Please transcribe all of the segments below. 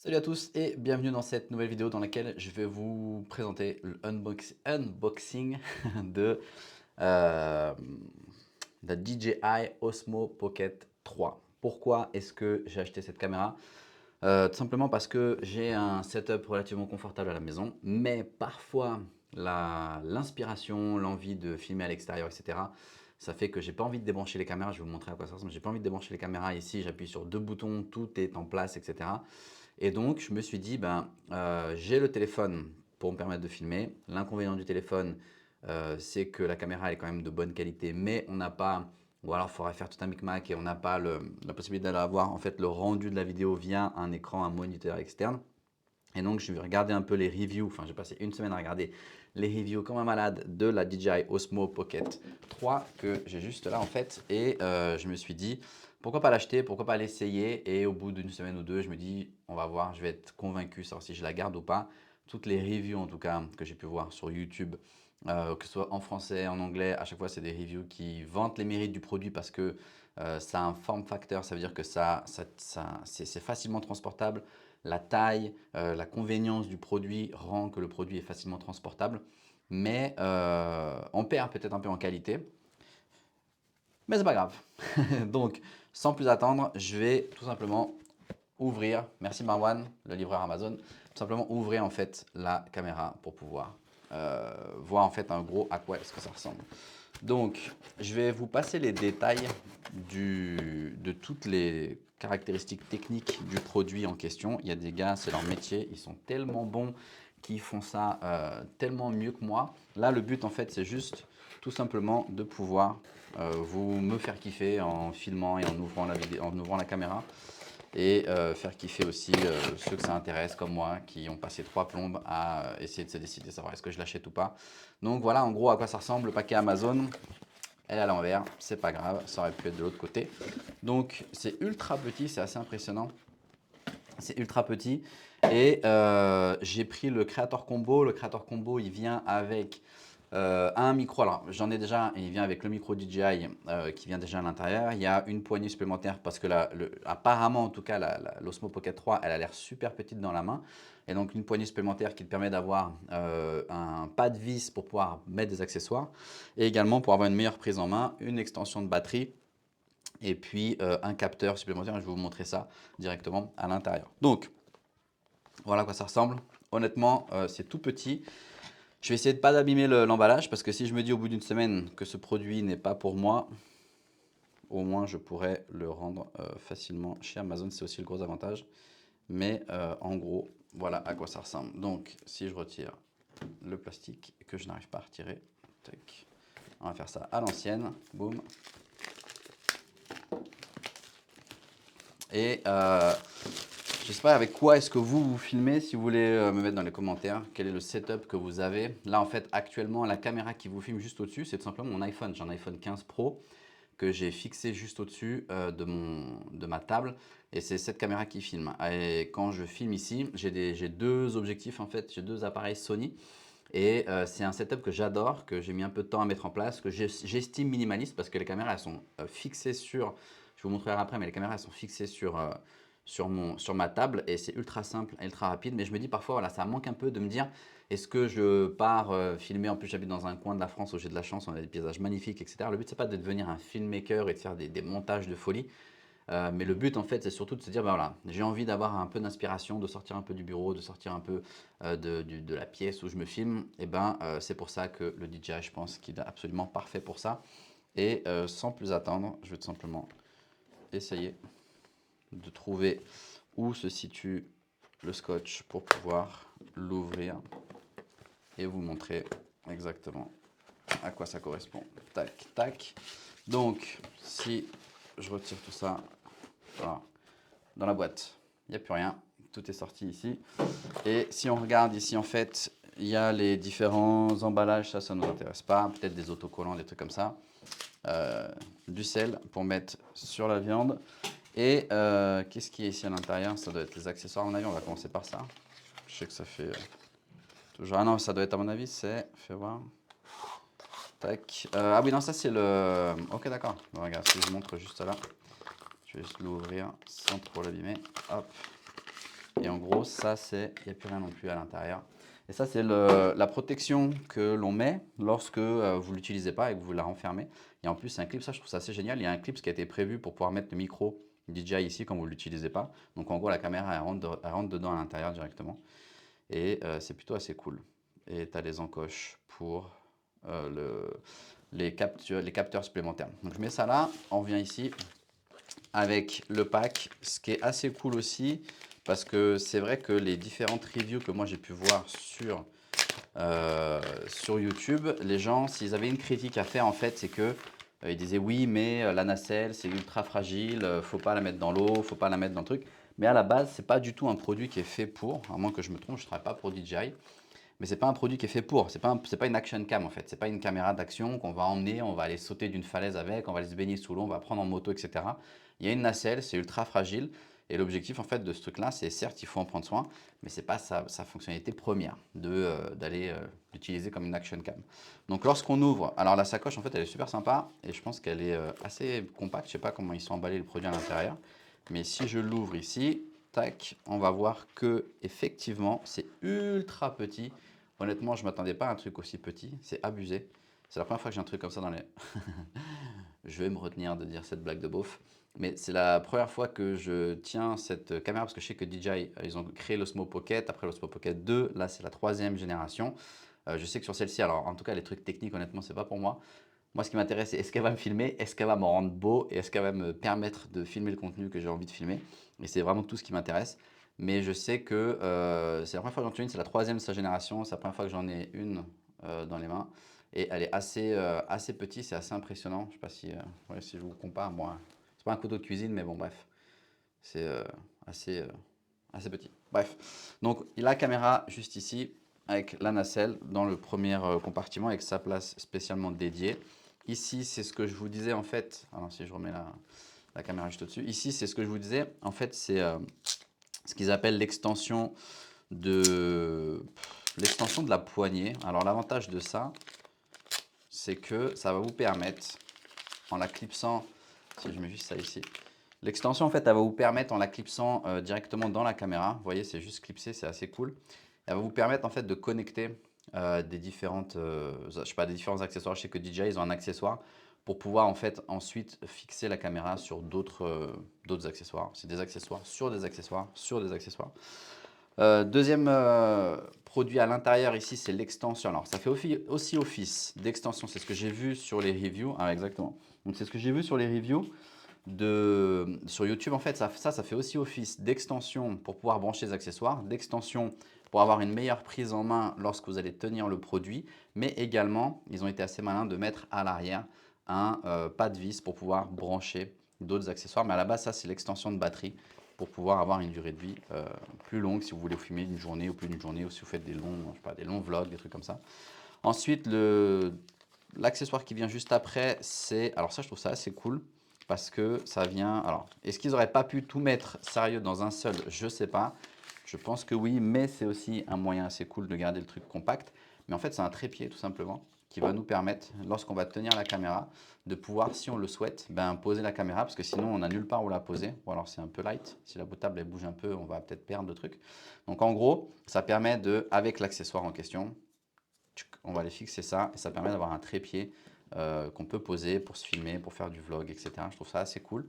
Salut à tous et bienvenue dans cette nouvelle vidéo dans laquelle je vais vous présenter unboxing de euh, la DJI Osmo Pocket 3. Pourquoi est-ce que j'ai acheté cette caméra? Tout simplement parce que j'ai un setup relativement confortable à la maison, mais parfois l'inspiration, l'envie de filmer à l'extérieur, etc. Ça fait que j'ai pas envie de débrancher les caméras. Je vais vous montrer à quoi ça ressemble. J'ai pas envie de débrancher les caméras ici. J'appuie sur deux boutons, tout est en place, etc. Et donc, je me suis dit, j'ai le téléphone pour me permettre de filmer. L'inconvénient du téléphone, c'est que la caméra elle est quand même de bonne qualité, mais on n'a pas, ou alors il faudrait faire tout un micmac et on n'a pas la possibilité d'avoir en fait le rendu de la vidéo via un écran, un moniteur externe. Et donc, je vais regarder un peu les reviews. Enfin, j'ai passé une semaine à regarder les reviews comme un malade de la DJI Osmo Pocket 3 que j'ai juste là en fait. Et je me suis dit, pourquoi pas l'acheter, pourquoi pas l'essayer. Et au bout d'une semaine ou deux, je me dis, on va voir, je vais être convaincu, savoir si je la garde ou pas. Toutes les reviews en tout cas que j'ai pu voir sur YouTube, que ce soit en français, en anglais, à chaque fois c'est des reviews qui vantent les mérites du produit parce que ça a un form factor, ça veut dire que c'est facilement transportable. La taille, la convénience du produit rend que le produit est facilement transportable, mais on perd peut-être un peu en qualité, mais c'est pas grave. Donc, sans plus attendre, je vais tout simplement ouvrir, merci Marwan, le livreur Amazon, tout simplement ouvrir en fait la caméra pour pouvoir voir en fait un gros à quoi est-ce que ça ressemble. Donc, je vais vous passer les détails de toutes les caractéristiques techniques du produit en question. Il y a des gars, c'est leur métier, ils sont tellement bons qu'ils font ça tellement mieux que moi. Là, le but, en fait, c'est juste tout simplement de pouvoir vous me faire kiffer en filmant et en ouvrant la vidéo, en ouvrant la caméra et faire kiffer aussi ceux que ça intéresse comme moi qui ont passé trois plombes à essayer de se décider, savoir est-ce que je l'achète ou pas. Donc voilà en gros à quoi ça ressemble le paquet Amazon. Elle est à l'envers, c'est pas grave, ça aurait pu être de l'autre côté. Donc c'est ultra petit, c'est assez impressionnant. C'est ultra petit et j'ai pris le Creator Combo. Le Creator Combo il vient avec un micro, alors j'en ai déjà, il vient avec le micro DJI qui vient déjà à l'intérieur. Il y a une poignée supplémentaire parce que apparemment en tout cas l'Osmo Pocket 3 elle a l'air super petite dans la main. Et donc une poignée supplémentaire qui te permet d'avoir un pas de vis pour pouvoir mettre des accessoires. Et également pour avoir une meilleure prise en main, une extension de batterie. Et puis un capteur supplémentaire, je vais vous montrer ça directement à l'intérieur. Donc voilà à quoi ça ressemble. Honnêtement, c'est tout petit. Je vais essayer de pas d'abîmer l'emballage parce que si je me dis au bout d'une semaine que ce produit n'est pas pour moi, au moins je pourrais le rendre facilement chez Amazon. C'est aussi le gros avantage. Mais en gros, voilà à quoi ça ressemble. Donc si je retire le plastique que je n'arrive pas à retirer, tac, on va faire ça à l'ancienne. Boum. Et je sais pas avec quoi est-ce que vous filmez, si vous voulez me mettre dans les commentaires quel est le setup que vous avez. Là en fait actuellement la caméra qui vous filme juste au-dessus c'est tout simplement mon iPhone. J'ai un iPhone 15 Pro que j'ai fixé juste au-dessus de ma table et c'est cette caméra qui filme. Et quand je filme ici j'ai deux objectifs en fait, j'ai deux appareils Sony. Et c'est un setup que j'adore, que j'ai mis un peu de temps à mettre en place, que j'estime minimaliste parce que les caméras elles sont fixées sur, je vous montrerai après, mais les caméras elles sont fixées sur ma table et c'est ultra simple, ultra rapide. Mais je me dis parfois, voilà, ça manque un peu de me dire, est-ce que je pars filmer, en plus j'habite dans un coin de la France où j'ai de la chance, on a des paysages magnifiques, etc. Le but c'est pas de devenir un filmmaker et de faire des montages de folie. Mais le but, en fait, c'est surtout de se dire, bah voilà, j'ai envie d'avoir un peu d'inspiration, de sortir un peu du bureau, de sortir un peu de la pièce où je me filme. Et ben, c'est pour ça que le DJI, je pense qu'il est absolument parfait pour ça. Et sans plus attendre, je vais tout simplement essayer de trouver où se situe le scotch pour pouvoir l'ouvrir et vous montrer exactement à quoi ça correspond. Tac, tac. Donc, si je retire tout ça, voilà, dans la boîte, il n'y a plus rien. Tout est sorti ici. Et si on regarde ici, en fait, il y a les différents emballages. Ça ne nous intéresse pas. Peut-être des autocollants, des trucs comme ça. Du sel pour mettre sur la viande. Et qu'est-ce qui est ici à l'intérieur? Ça doit être les accessoires, à mon avis. On va commencer par ça. Je sais que ça fait toujours... Ah non, ça doit être, à mon avis, c'est... Fais voir. Tac. Ah oui, non, ça, c'est le... Ok, d'accord. Bon, regarde, si je montre juste là. Je vais juste l'ouvrir sans trop l'abîmer. Hop. Et en gros, ça, c'est, il n'y a plus rien non plus à l'intérieur. Et ça, c'est la protection que l'on met lorsque vous ne l'utilisez pas et que vous la renfermez. Et en plus, c'est un clip, ça, je trouve ça assez génial. Il y a un clip qui a été prévu pour pouvoir mettre le micro DJI ici quand vous ne l'utilisez pas. Donc, en gros, la caméra, elle rentre dedans à l'intérieur directement. Et c'est plutôt assez cool. Et tu as les encoches pour les capteurs supplémentaires. Donc, je mets ça là. On revient ici avec le pack, ce qui est assez cool aussi, parce que c'est vrai que les différentes reviews que moi j'ai pu voir sur YouTube, les gens, s'ils avaient une critique à faire, en fait, c'est que ils disaient oui, mais la nacelle, c'est ultra fragile, faut pas la mettre dans l'eau, faut pas la mettre dans le truc. Mais à la base, c'est pas du tout un produit qui est fait pour, à moins que je me trompe, je travaille pas pour DJI, mais c'est pas un produit qui est fait pour. C'est pas une action cam en fait. C'est pas une caméra d'action qu'on va emmener, on va aller sauter d'une falaise avec, on va aller se baigner sous l'eau, on va prendre en moto, etc. Il y a une nacelle, c'est ultra fragile. Et l'objectif en fait de ce truc-là, c'est certes il faut en prendre soin, mais c'est pas sa fonctionnalité première d'aller l'utiliser comme une action cam. Donc lorsqu'on ouvre, alors la sacoche en fait elle est super sympa et je pense qu'elle est assez compacte. Je sais pas comment ils sont emballés le produit à l'intérieur, mais si je l'ouvre ici, tac, on va voir que effectivement c'est ultra petit. Honnêtement, je ne m'attendais pas à un truc aussi petit. C'est abusé. C'est la première fois que j'ai un truc comme ça dans les... Je vais me retenir de dire cette blague de beauf. Mais c'est la première fois que je tiens cette caméra parce que je sais que DJI, ils ont créé l'Osmo Pocket. Après l'Osmo Pocket 2, là c'est la 3e génération. Je sais que sur celle-ci, alors en tout cas les trucs techniques, honnêtement, c'est pas pour moi. Moi, ce qui m'intéresse, c'est est-ce qu'elle va me filmer, est-ce qu'elle va me rendre beau et est-ce qu'elle va me permettre de filmer le contenu que j'ai envie de filmer. Et c'est vraiment tout ce qui m'intéresse. Mais je sais que c'est la première fois que j'en ai une, c'est la 3e de sa génération. C'est la première fois que j'en ai une dans les mains. Et elle est assez petite, c'est assez impressionnant. Je ne sais pas si, ouais, si je vous compare. Bon, c'est pas un couteau de cuisine, mais bon, bref. C'est assez, assez petit. Bref. Donc, la caméra juste ici, avec la nacelle dans le premier compartiment, avec sa place spécialement dédiée. Ici, c'est ce que je vous disais en fait. Alors, si je remets la caméra juste au-dessus. Ici, c'est ce que je vous disais. En fait, c'est ce qu'ils appellent l'extension de la poignée. Alors, l'avantage de ça, c'est que ça va vous permettre, en la clipsant, si je mets juste ça ici, l'extension, en fait, elle va vous permettre, en la clipsant directement dans la caméra, vous voyez, c'est juste clipsé, c'est assez cool. Elle va vous permettre, en fait, de connecter des différentes, je sais pas, des différents accessoires. Je sais que DJI, ils ont un accessoire pour pouvoir, en fait, ensuite fixer la caméra sur d'autres accessoires. C'est des accessoires sur des accessoires sur des accessoires. Deuxième produit à l'intérieur ici, c'est l'extension. Alors, ça fait aussi office d'extension. C'est ce que j'ai vu sur les reviews. Ah, exactement. Donc, c'est ce que j'ai vu sur les reviews sur YouTube. En fait, ça fait aussi office d'extension pour pouvoir brancher les accessoires, d'extension pour avoir une meilleure prise en main lorsque vous allez tenir le produit. Mais également, ils ont été assez malins de mettre à l'arrière un pas de vis pour pouvoir brancher d'autres accessoires. Mais à la base, ça, c'est l'extension de batterie pour pouvoir avoir une durée de vie plus longue si vous voulez filmer une journée ou plus d'une journée ou si vous faites des longs, je sais pas, des longs vlogs, des trucs comme ça. Ensuite, l'accessoire qui vient juste après, c'est... Alors ça, je trouve ça assez cool parce que ça vient... Alors, est-ce qu'ils n'auraient pas pu tout mettre sérieux dans un seul? Je ne sais pas. Je pense que oui, mais c'est aussi un moyen assez cool de garder le truc compact. Mais en fait, c'est un trépied tout simplement qui va nous permettre, lorsqu'on va tenir la caméra, de pouvoir, si on le souhaite, poser la caméra parce que sinon, on n'a nulle part où la poser. Ou alors, c'est un peu light. Si la table elle bouge un peu, on va peut-être perdre le truc. Donc, en gros, ça permet de, avec l'accessoire en question, on va aller fixer ça et ça permet d'avoir un trépied qu'on peut poser pour se filmer, pour faire du vlog, etc. Je trouve ça assez cool.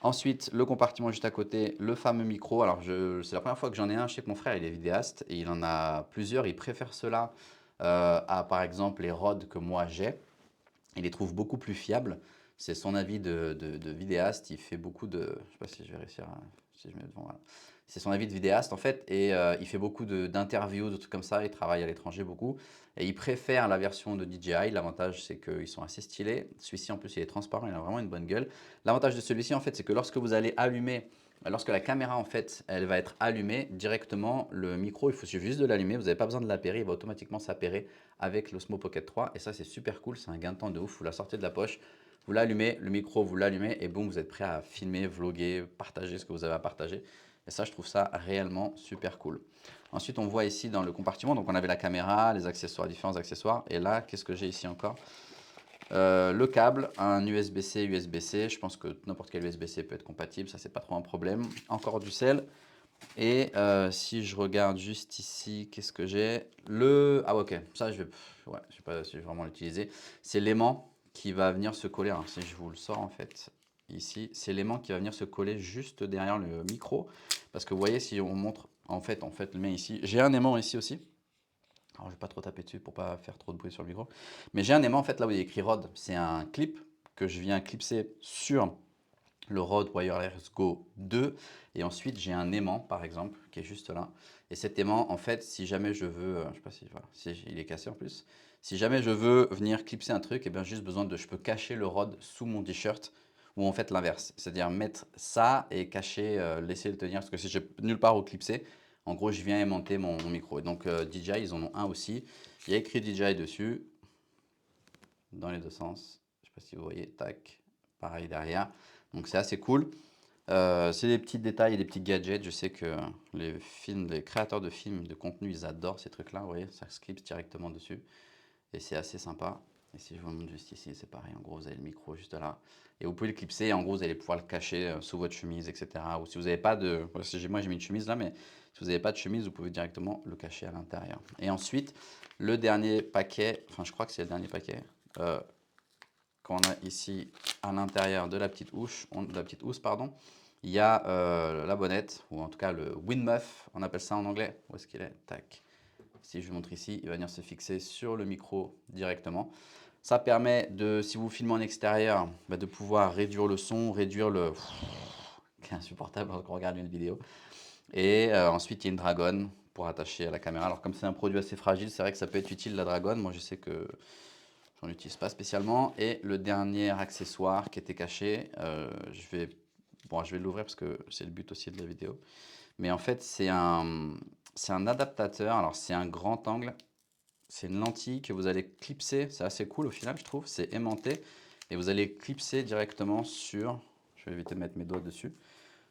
Ensuite, le compartiment juste à côté, le fameux micro. Alors, c'est la première fois que j'en ai un. Je sais que mon frère, il est vidéaste et il en a plusieurs. Il préfère cela à, par exemple, les rods que moi j'ai. Il les trouve beaucoup plus fiables. C'est son avis de vidéaste. Il fait beaucoup de... Je ne sais pas si je vais réussir si je mets devant, voilà. C'est son avis de vidéaste en fait. Et il fait beaucoup d'interviews, de trucs comme ça. Il travaille à l'étranger beaucoup. Et il préfère la version de DJI. L'avantage, c'est qu'ils sont assez stylés. Celui-ci, en plus, il est transparent. Il a vraiment une bonne gueule. L'avantage de celui-ci, en fait, c'est que lorsque vous allez allumer... Lorsque la caméra, en fait, elle va être allumée directement, le micro, il faut juste de l'allumer. Vous n'avez pas besoin de l'appairer. Il va automatiquement s'appairer avec l'Osmo Pocket 3 et ça c'est super cool, c'est un gain de temps de ouf, vous la sortez de la poche, vous l'allumez, le micro vous l'allumez et boum, vous êtes prêt à filmer, vlogger, partager ce que vous avez à partager et ça je trouve ça réellement super cool. Ensuite on voit ici dans le compartiment, donc on avait la caméra, les accessoires, différents accessoires et là qu'est-ce que j'ai ici encore? Le câble, un USB-C, USB-C, je pense que n'importe quel USB-C peut être compatible, ça c'est pas trop un problème. Encore du sel, Et si je regarde juste ici, qu'est-ce que j'ai? Ah ok, ça ouais, je sais pas si je vais vraiment l'utiliser. C'est l'aimant qui va venir se coller. Alors si je vous le sors en fait, ici, c'est l'aimant qui va venir se coller juste derrière le micro. Parce que vous voyez, si on montre, en fait, le mien ici, j'ai un aimant ici aussi. Alors je vais pas trop taper dessus pour pas faire trop de bruit sur le micro. Mais j'ai un aimant en fait là où il y a écrit Rode. C'est un clip que je viens clipser sur le Rode Wireless Go 2 et ensuite j'ai un aimant par exemple qui est juste là et cet aimant en fait si jamais je veux je sais pas si voilà si il est cassé en plus, si jamais je veux venir clipser un truc et bien juste besoin de je peux cacher le Rode sous mon t-shirt ou en fait l'inverse, c'est-à-dire mettre ça et cacher laisser le tenir parce que si j'ai nulle part où clipser en gros je viens aimanter mon micro et donc DJI ils en ont un aussi, il y a écrit DJI dessus dans les deux sens, je sais pas si vous voyez, tac, pareil derrière, donc c'est assez cool. C'est des petits détails et des petits gadgets. Je sais que les créateurs de films, de contenu, ils adorent ces trucs-là. Vous voyez, ça se clipse directement dessus. Et c'est assez sympa. Et si je vous montre juste ici, c'est pareil. En gros, vous avez le micro juste là. Et vous pouvez le clipser. Et en gros, vous allez pouvoir le cacher sous votre chemise, etc. Ou si vous n'avez pas de... Moi, j'ai mis une chemise là, mais si vous n'avez pas de chemise, vous pouvez directement le cacher à l'intérieur. Et ensuite, le dernier paquet, enfin, je crois que c'est le dernier paquet. Qu'on a ici à l'intérieur de la petite housse, pardon, il y a la bonnette, ou en tout cas le windmuff, on appelle ça en anglais. Où est-ce qu'il est? Tac. Si je vous montre ici, il va venir se fixer sur le micro directement. Ça permet de, si vous filmez en extérieur, bah, de pouvoir réduire le son, réduire le... qui est insupportable quand on regarde une vidéo. Et ensuite, il y a une dragonne pour attacher à la caméra. Alors comme c'est un produit assez fragile, c'est vrai que ça peut être utile la dragonne. Moi, je sais que j'en utilise pas spécialement. Et le dernier accessoire qui était caché, je vais l'ouvrir parce que c'est le but aussi de la vidéo. Mais en fait, c'est un adaptateur. Alors, c'est un grand angle. C'est une lentille que vous allez clipser. C'est assez cool au final, je trouve. C'est aimanté. Et vous allez clipser directement sur... Je vais éviter de mettre mes doigts dessus.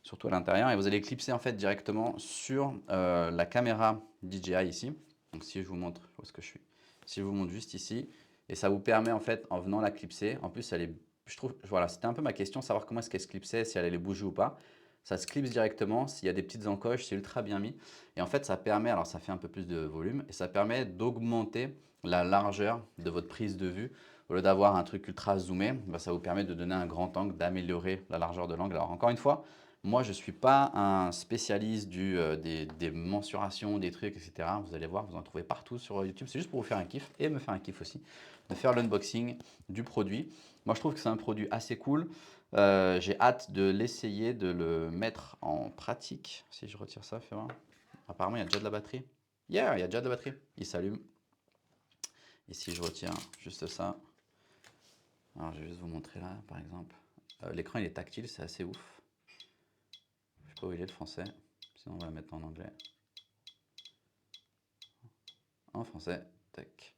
Surtout à l'intérieur. Et vous allez clipser en fait directement sur la caméra DJI ici. Donc, si je vous montre... Où est-ce que je suis? Si je vous montre juste ici. Et ça vous permet en fait, en venant la clipser, en plus elle est, je trouve, voilà, c'était un peu ma question, savoir comment est-ce qu'elle se clipsait, si elle allait bouger ou pas. Ça se clipse directement, s'il y a des petites encoches, c'est ultra bien mis. Et en fait, ça permet, alors ça fait un peu plus de volume, et ça permet d'augmenter la largeur de votre prise de vue. Au lieu d'avoir un truc ultra zoomé, bah, ça vous permet de donner un grand angle, d'améliorer la largeur de l'angle. Alors encore une fois, moi je ne suis pas un spécialiste des mensurations, des trucs, etc. Vous allez voir, vous en trouvez partout sur YouTube. C'est juste pour vous faire un kiff et me faire un kiff aussi, de faire l'unboxing du produit. Moi je trouve que c'est un produit assez cool. J'ai hâte de l'essayer, de le mettre en pratique. Si je retire ça, fais voir. Apparemment, il y a déjà de la batterie. Yeah, il y a déjà de la batterie. Il s'allume. Et si je retire juste ça, alors je vais juste vous montrer là, par exemple. L'écran, il est tactile, c'est assez ouf. Je sais pas où il est le français. Sinon, on va le mettre en anglais. En français, tac.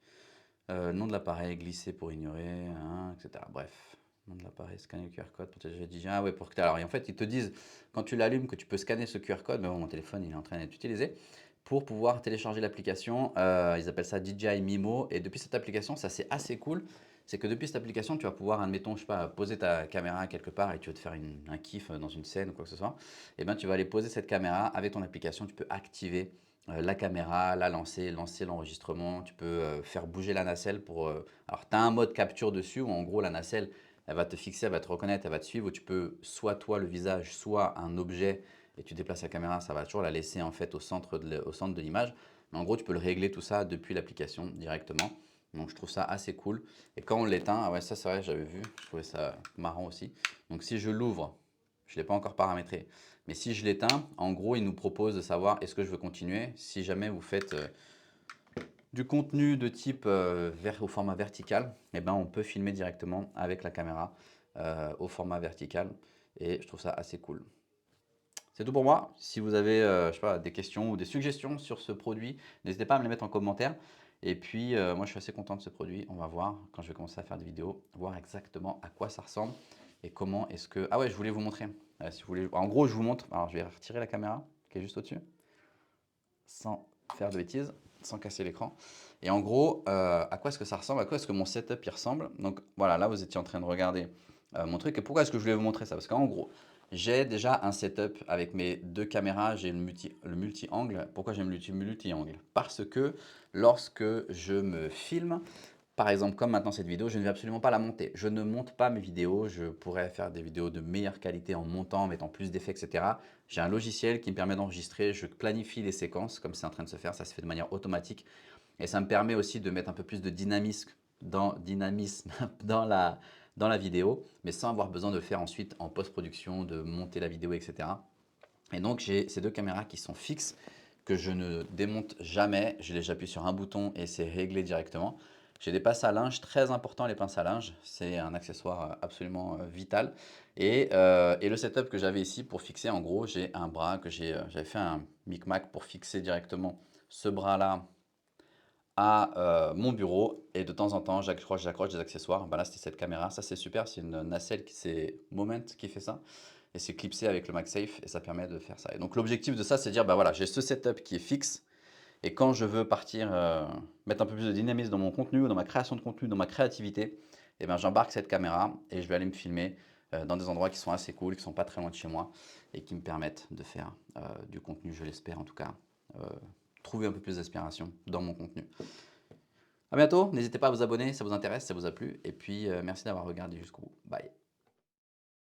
Nom de l'appareil, glisser pour ignorer, hein, etc. Bref, nom de l'appareil, scanner le QR code pour télécharger DJ. Ah ouais, pour que alors, et en fait, ils te disent, quand tu l'allumes, que tu peux scanner ce QR code, mais bon, mon téléphone, il est en train d'être utilisé, pour pouvoir télécharger l'application. Ils appellent ça DJI Mimo. Et depuis cette application, ça c'est assez cool. C'est que depuis cette application, tu vas pouvoir, admettons, je sais pas, poser ta caméra quelque part et tu veux te faire un kiff dans une scène ou quoi que ce soit. Et bien, tu vas aller poser cette caméra avec ton application. Tu peux activer la caméra, la lancer l'enregistrement. Tu peux faire bouger la nacelle pour... alors, tu as un mode capture dessus où en gros, la nacelle, elle va te fixer, elle va te reconnaître, elle va te suivre. Ou tu peux soit toi le visage, soit un objet et tu déplaces la caméra, ça va toujours la laisser en fait au centre de l'image. Mais en gros, tu peux le régler tout ça depuis l'application directement. Donc je trouve ça assez cool. Et quand on l'éteint, ah ouais, ça c'est vrai, j'avais vu, je trouvais ça marrant aussi. Donc si je l'ouvre, je ne l'ai pas encore paramétré, mais si je l'éteins, en gros, il nous propose de savoir est-ce que je veux continuer. Si jamais vous faites du contenu de type au format vertical, eh ben, on peut filmer directement avec la caméra au format vertical. Et je trouve ça assez cool. C'est tout pour moi. Si vous avez je sais pas, des questions ou des suggestions sur ce produit, n'hésitez pas à me les mettre en commentaire. Et puis, moi, je suis assez content de ce produit. On va voir, quand je vais commencer à faire des vidéos, voir exactement à quoi ça ressemble et comment est-ce que... Ah ouais, je voulais vous montrer. Si vous voulez... En gros, je vous montre... Alors, je vais retirer la caméra qui est juste au-dessus, sans faire de bêtises, sans casser l'écran. Et en gros, à quoi est-ce que ça ressemble? À quoi est-ce que mon setup y ressemble? Donc, voilà, là, vous étiez en train de regarder mon truc. Et pourquoi est-ce que je voulais vous montrer ça? Parce qu'en gros, J'ai déjà un setup avec mes 2 caméras, j'ai le multi-angle. Pourquoi j'aime le multi-angle? Parce que lorsque je me filme, par exemple comme maintenant cette vidéo, je ne vais absolument pas la monter. Je ne monte pas mes vidéos, je pourrais faire des vidéos de meilleure qualité en montant, en mettant plus d'effets, etc. J'ai un logiciel qui me permet d'enregistrer, je planifie les séquences comme c'est en train de se faire, ça se fait de manière automatique. Et ça me permet aussi de mettre un peu plus de dynamisme dans la vidéo, mais sans avoir besoin de le faire ensuite en post-production, de monter la vidéo, etc. Et donc j'ai ces 2 caméras qui sont fixes, que je ne démonte jamais. J'appuie sur un bouton et c'est réglé directement. J'ai des pinces à linge, très important les pinces à linge, c'est un accessoire absolument vital. Et le setup que j'avais ici pour fixer, en gros, j'ai un bras que j'avais fait un micmac pour fixer directement ce bras-là à mon bureau et de temps en temps j'accroche des accessoires. Bah là c'était cette caméra, ça c'est super, c'est une nacelle c'est Moment qui fait ça et c'est clipsé avec le MagSafe et ça permet de faire ça. Et donc l'objectif de ça c'est de dire bah voilà, j'ai ce setup qui est fixe et quand je veux partir mettre un peu plus de dynamisme dans mon contenu, dans ma création de contenu, dans ma créativité, et ben j'embarque cette caméra et je vais aller me filmer dans des endroits qui sont assez cool, qui sont pas très loin de chez moi et qui me permettent de faire du contenu, je l'espère en tout cas, trouver un peu plus d'inspiration dans mon contenu. À bientôt, n'hésitez pas à vous abonner si ça vous intéresse, si ça vous a plu. Et puis, merci d'avoir regardé jusqu'au bout. Bye.